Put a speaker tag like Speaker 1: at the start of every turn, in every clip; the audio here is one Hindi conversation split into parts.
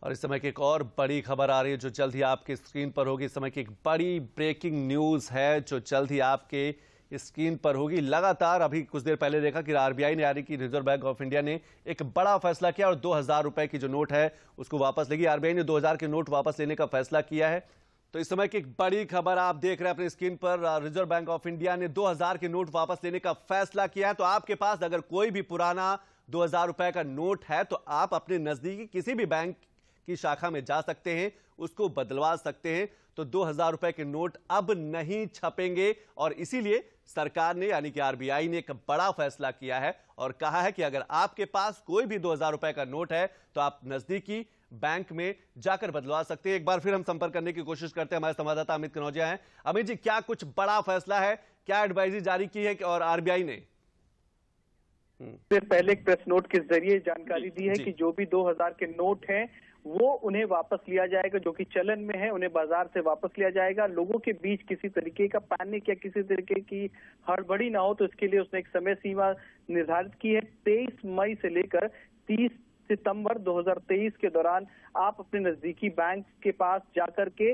Speaker 1: और इस समय की एक और बड़ी खबर आ रही है जो जल्द ही आपकी स्क्रीन पर होगी। इस समय की एक बड़ी ब्रेकिंग न्यूज है जो जल्द ही आपके स्क्रीन पर होगी। लगातार अभी कुछ देर पहले देखा कि आरबीआई ने यानी कि रिजर्व बैंक ऑफ इंडिया ने एक बड़ा फैसला किया और 2000 रुपए की जो नोट है उसको वापस लेगी। आरबीआई ने 2000 के नोट वापस लेने का फैसला किया है। तो इस समय की एक बड़ी खबर आप देख रहे हैं अपनी स्क्रीन पर। रिजर्व बैंक ऑफ इंडिया ने 2000 के नोट वापस लेने का फैसला किया है। तो आपके पास अगर कोई भी पुराना 2000 रुपए का नोट है तो आप अपने नजदीकी किसी भी बैंक की शाखा में जा सकते हैं, उसको बदलवा सकते हैं। तो 2000 रुपए के नोट अब नहीं छपेंगे और इसीलिए सरकार ने यानी कि आरबीआई ने एक बड़ा फैसला किया है और कहा है कि अगर आपके पास कोई भी 2000 रुपए का नोट है तो आप नजदीकी बैंक में जाकर बदलवा सकते हैं। एक बार फिर हम संपर्क करने की कोशिश करते हैं, हमारे संवाददाता अमित कनौजिया हैं। अमित जी, क्या कुछ बड़ा फैसला है, क्या एडवाइजरी जारी की है और आरबीआई ने?
Speaker 2: से पहले एक प्रेस नोट के जरिए जानकारी दी है कि जो भी 2000 के नोट हैं वो उन्हें वापस लिया जाएगा, जो कि चलन में है उन्हें बाजार से वापस लिया जाएगा। लोगों के बीच किसी तरीके का पैनिक या किसी तरीके की हड़बड़ी ना हो तो इसके लिए उसने एक समय सीमा निर्धारित की है। 23 मई से लेकर 30 सितंबर 2023 के दौरान आप अपने नजदीकी बैंक के पास जाकर के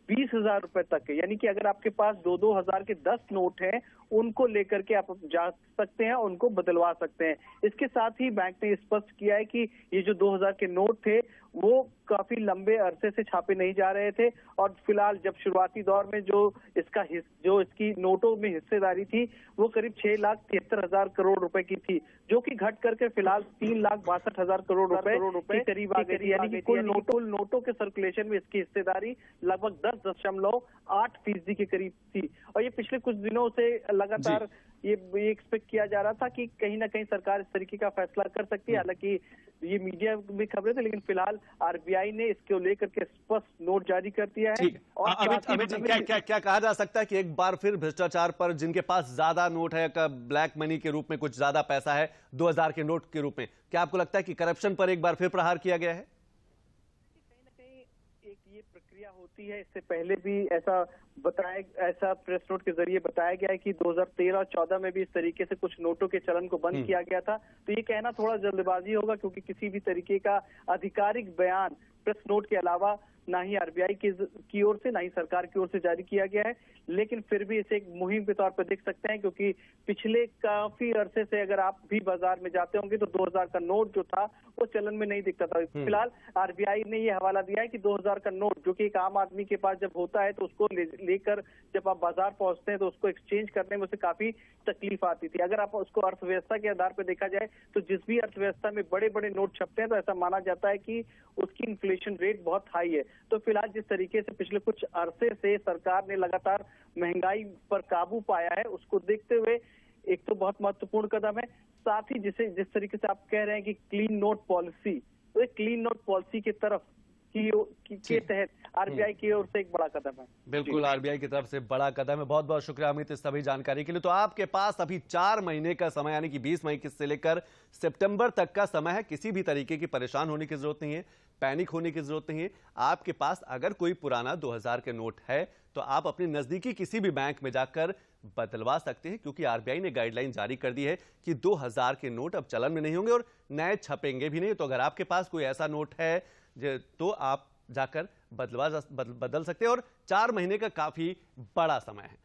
Speaker 2: 20,000 रुपए तक के, यानी कि अगर आपके पास 2-2 हजार के 10 नोट हैं उनको लेकर के आप जा सकते हैं, उनको बदलवा सकते हैं। इसके साथ ही बैंक ने स्पष्ट किया है कि ये जो 2000 के नोट थे वो काफी लंबे अरसे से छापे नहीं जा रहे थे और फिलहाल जब शुरुआती दौर में जो इसकी नोटों में हिस्सेदारी थी वो करीब 6,73,000 करोड़ रुपए की थी, जो कि घट करके फिलहाल 3,62,000 करोड़ रुपए के करीब आ गई थी। यानी कि कुल नोटों के सर्कुलेशन में इसकी हिस्सेदारी लगभग 10.8% के करीब थी। और ये पिछले कुछ दिनों से लगातार ये एक्सपेक्ट किया जा रहा था कि कहीं ना कहीं सरकार इस तरीके का फैसला कर सकती है। हालांकि ये मीडिया में खबरें थी, लेकिन फिलहाल आरबीआई ने इसको लेकर के स्पष्ट नोट जारी कर दिया है। और
Speaker 1: क्या कहा जा सकता है कि एक बार फिर भ्रष्टाचार पर जिनके पास ज्यादा नोट है, ब्लैक मनी के रूप में कुछ ज्यादा पैसा है 2000 के नोट के रूप में, क्या आपको लगता है कि करप्शन पर एक बार फिर प्रहार किया गया है?
Speaker 2: एक ये प्रक्रिया होती है, इससे पहले भी ऐसा प्रेस नोट के जरिए बताया गया है कि 2013 और 14 में भी इस तरीके से कुछ नोटों के चलन को बंद किया गया था। तो ये कहना थोड़ा जल्दबाजी होगा क्योंकि किसी भी तरीके का आधिकारिक बयान प्रेस नोट के अलावा ना ही आरबीआई की ओर से ना ही सरकार की ओर से जारी किया गया है। लेकिन फिर भी इसे एक मुहिम के तौर पर देख सकते हैं क्योंकि पिछले काफी अरसे से अगर आप भी बाजार में जाते होंगे तो 2000 का नोट जो था वो चलन में नहीं दिखता था। फिलहाल आरबीआई ने ये हवाला दिया है कि 2000 का नोट जो कि एक आम आदमी के पास जब होता है तो उसको लेकर जब आप बाजार पहुंचते हैं तो उसको एक्सचेंज करने में उसे काफी तकलीफ आती थी। अगर आप उसको अर्थव्यवस्था के आधार पर देखा जाए तो जिस भी अर्थव्यवस्था में बड़े बड़े नोट छपते हैं तो ऐसा माना जाता है कि उसकी इन्फ्लेशन रेट बहुत हाई है। तो फिलहाल जिस तरीके से पिछले कुछ अरसे से सरकार ने लगातार महंगाई पर काबू पाया है उसको देखते हुए एक तो बहुत महत्वपूर्ण कदम है। साथ ही जिस तरीके से आप कह रहे हैं कि क्लीन नोट पॉलिसी, तो एक क्लीन नोट पॉलिसी की तरफ के तहत आरबीआई की ओर से एक बड़ा कदम है।
Speaker 1: बिल्कुल, आरबीआई की तरफ से बड़ा कदम है। बहुत बहुत शुक्रिया अमित इस सभी जानकारी के लिए। तो आपके पास अभी 4 महीने का समय यानी कि 20 मई से लेकर सितंबर तक का समय है। किसी भी तरीके की परेशान होने की जरूरत नहीं है, पैनिक होने की जरूरत नहीं है। आपके पास अगर कोई पुराना 2000 के नोट है तो आप अपने नजदीकी किसी भी बैंक में जाकर बदलवा सकते हैं क्योंकि आरबीआई ने गाइडलाइन जारी कर दी है कि 2000 के नोट अब चलन में नहीं होंगे और नए छपेंगे भी नहीं। तो अगर आपके पास कोई ऐसा नोट है तो आप जाकर बदल सकते हैं और 4 महीने का काफी बड़ा समय है।